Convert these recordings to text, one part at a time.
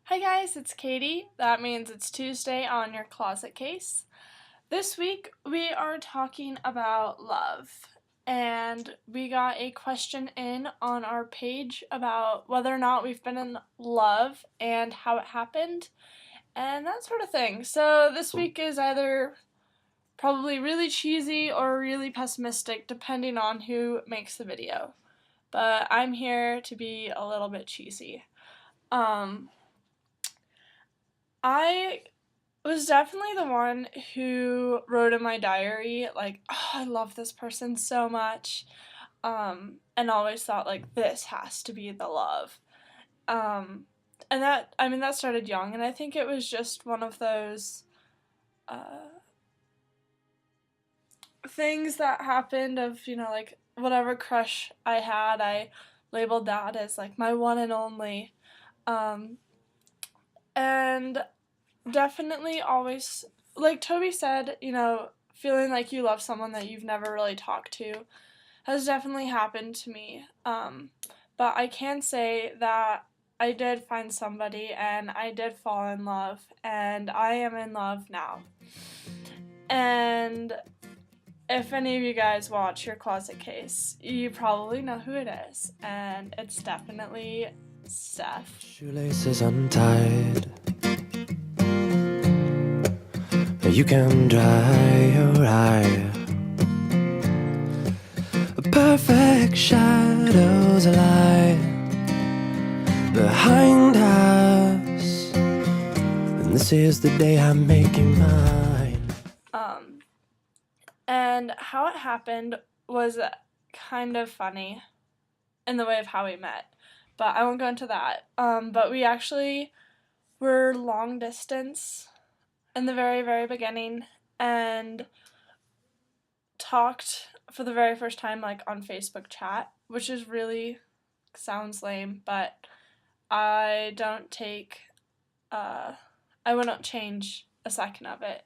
Hi guys, it's Katie. That means it's Tuesday on your closet case. This week we are talking about love, and we got a question in on our page about whether or not we've been in love and how it happened and that sort of thing. So this week is either probably really cheesy or really pessimistic depending on who makes the video. But I'm here to be a little bit cheesy. I was definitely the one who wrote in my diary, like, oh, I love this person so much, and always thought, like, this has to be the love. And that started young, and I think it was just one of those things that happened of, like, whatever crush I had, I labeled that as, like, my one and only. And definitely always, like Toby said, feeling like you love someone that you've never really talked to has definitely happened to me. But I can say that I did find somebody and I did fall in love, and I am in love now. And if any of you guys watch Your Closet Case, you probably know who it is, and it's definitely Steph. Shoelaces untied. You can dry your eye. Perfect shadows lie behind us, and this is the day I'm making mine. And how it happened was kind of funny in the way of how we met, but I won't go into that. But we actually were long distance in the very, very beginning and talked for the very first time, like, on Facebook chat, which is really sounds lame, but I don't take, I wouldn't change a second of it.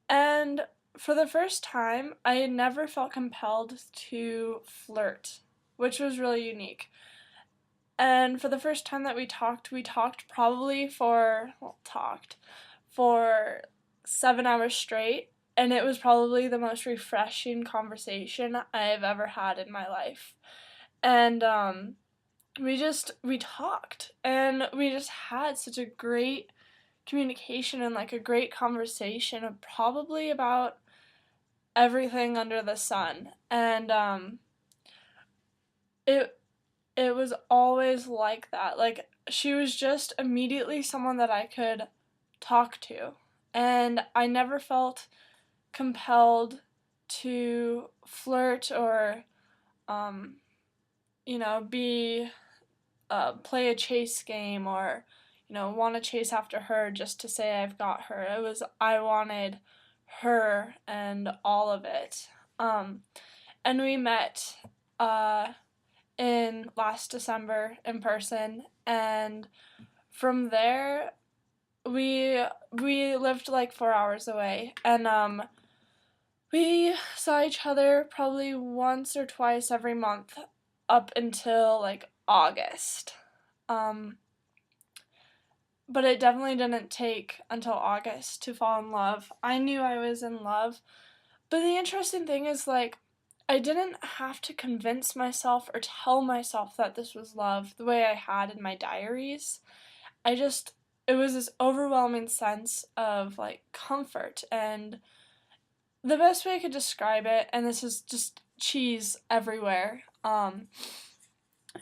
And for the first time, I had never felt compelled to flirt, which was really unique. And for the first time that we talked probably for 7 hours straight, and it was probably the most refreshing conversation I've ever had in my life. And we talked, and we just had such a great communication and, like, a great conversation of probably about everything under the sun. And it was always like that. Like, she was just immediately someone that I could talk to, and I never felt compelled to flirt or be play a chase game or want to chase after her just to say I've got her. It was, I wanted her and all of it. And we met in last December in person, and from there we lived like 4 hours away, and we saw each other probably once or twice every month up until like August. But it definitely didn't take until August to fall in love. I knew I was in love, but the interesting thing is, like, I didn't have to convince myself or tell myself that this was love the way I had in my diaries. It was this overwhelming sense of, like, comfort, and the best way I could describe it, and this is just cheese everywhere,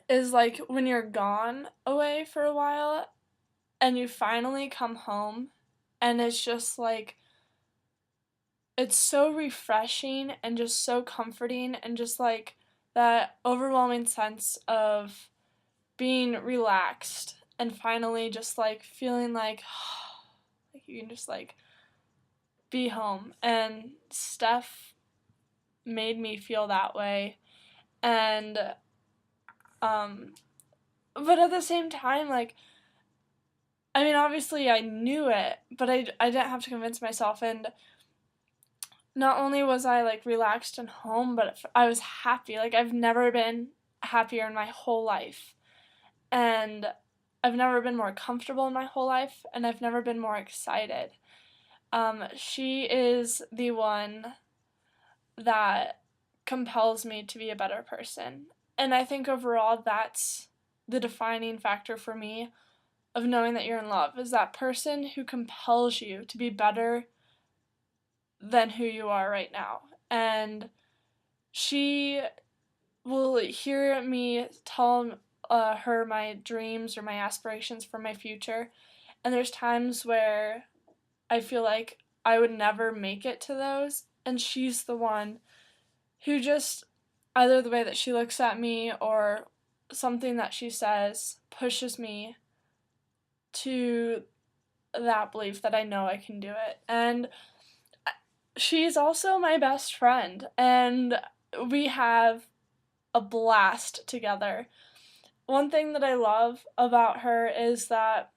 is like when you're gone away for a while and you finally come home, and it's just like, it's so refreshing and just so comforting, and just like that overwhelming sense of being relaxed and finally just like feeling like, like you can just like be home. And Steph made me feel that way. And but at the same time, like, I mean, obviously I knew it, but I didn't have to convince myself. And not only was I, like, relaxed and home, but I was happy. Like, I've never been happier in my whole life. And I've never been more comfortable in my whole life, and I've never been more excited. She is the one that compels me to be a better person. And I think overall that's the defining factor for me of knowing that you're in love, is that person who compels you to be better than who you are right now. And she will hear me tell her my dreams or my aspirations for my future. And there's times where I feel like I would never make it to those. And she's the one who just, either the way that she looks at me or something that she says, pushes me to that belief that I know I can do it. And she's also my best friend, and we have a blast together. One thing that I love about her is that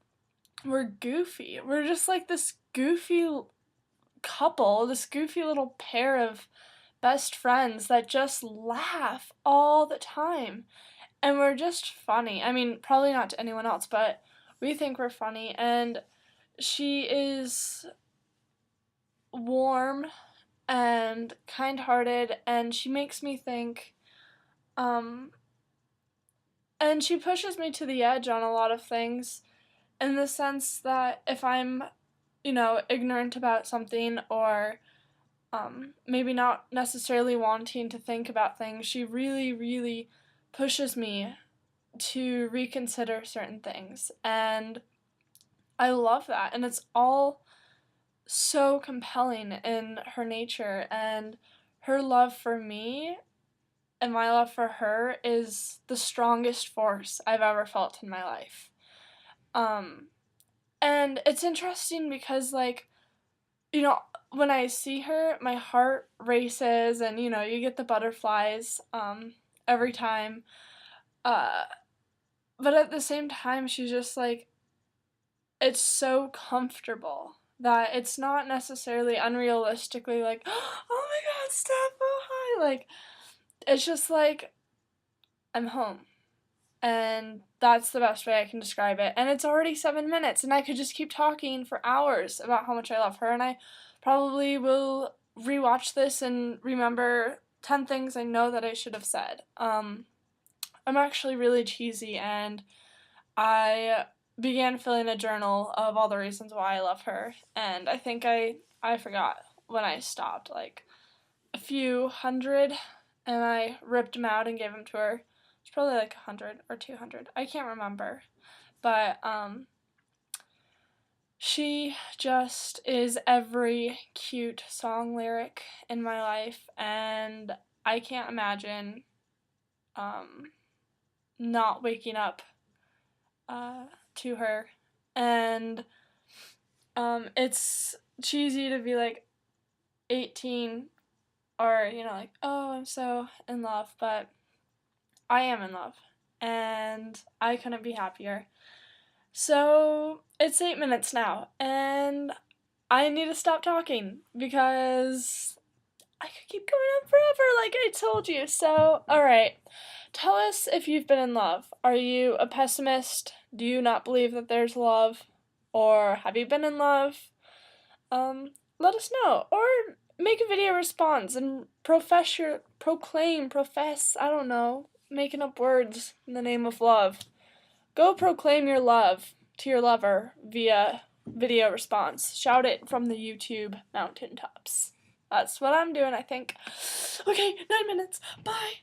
we're goofy. We're just like this goofy couple, this goofy little pair of best friends that just laugh all the time. And we're just funny. I mean, probably not to anyone else, but we think we're funny. And she is warm and kind-hearted, and she makes me think, and she pushes me to the edge on a lot of things, in the sense that if I'm, ignorant about something, or maybe not necessarily wanting to think about things, she really, really pushes me to reconsider certain things. And I love that. And it's all so compelling in her nature. And her love for me and my love for her is the strongest force I've ever felt in my life. And it's interesting because, like, when I see her, my heart races, and, you get the butterflies, every time. But at the same time, she's just, like, it's so comfortable that it's not necessarily unrealistically, like, oh my god, Steph, oh hi, like, it's just, like, I'm home. And that's the best way I can describe it. And it's already 7 minutes, and I could just keep talking for hours about how much I love her, and I probably will rewatch this and remember 10 things I know that I should have said. I'm actually really cheesy, and I began filling a journal of all the reasons why I love her, and I think I forgot when I stopped, like, a few hundred, and I ripped them out and gave them to her. It's probably like 100 or 200. I can't remember. But she just is every cute song lyric in my life, and I can't imagine not waking up to her. And it's cheesy to be like 18 or, like, oh, I'm so in love, but I am in love, and I couldn't be happier. So it's 8 minutes now, and I need to stop talking because I could keep going on forever, like I told you. So, alright, tell us if you've been in love. Are you a pessimist? Do you not believe that there's love? Or have you been in love? Let us know. Or make a video response and profess, I don't know, making up words in the name of love. Go proclaim your love to your lover via video response. Shout it from the YouTube mountaintops. That's what I'm doing, I think. Okay, 9 minutes. Bye.